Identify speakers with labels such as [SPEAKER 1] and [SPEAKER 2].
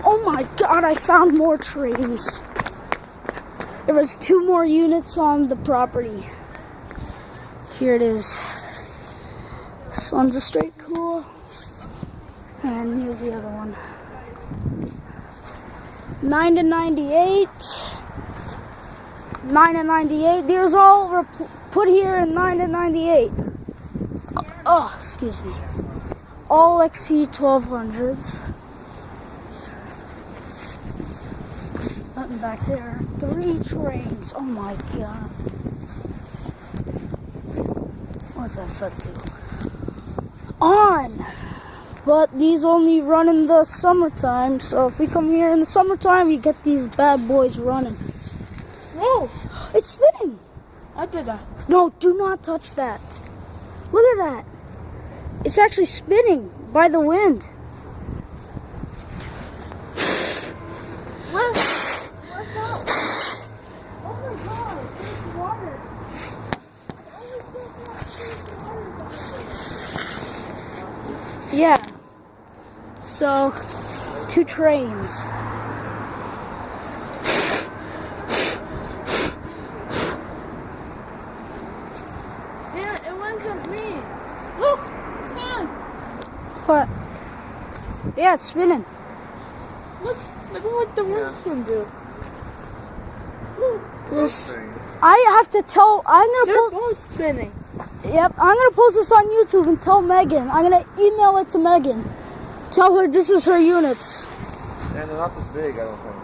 [SPEAKER 1] Oh my god, I found more trains. There was 2 more units on the property. Here it is. This one's a straight cool. And here's the other one. 9 to 98. 9 to 98. These all put here in 9 to 98. Oh, excuse me. All XE1200s. Nothing back there. 3 trains. Oh my god. What's that set to? On! But these only run in the summertime, so if we come here in the summertime, you get these bad boys running. Whoa! It's spinning!
[SPEAKER 2] I did that.
[SPEAKER 1] No, do not touch that. Look at that. It's actually spinning by the wind.
[SPEAKER 2] Where's that? Oh my god, there's water.
[SPEAKER 1] Yeah. So, 2 trains.
[SPEAKER 2] Man, it wasn't me. Look, man.
[SPEAKER 1] What? Yeah, it's spinning.
[SPEAKER 2] Look what the wind can do.
[SPEAKER 1] This, I have to tell.
[SPEAKER 2] They're both spinning.
[SPEAKER 1] Yep, I'm gonna post this on YouTube and tell Megan. I'm gonna email it to Megan. Tell her this is her units.
[SPEAKER 3] And they're not this big, I don't think.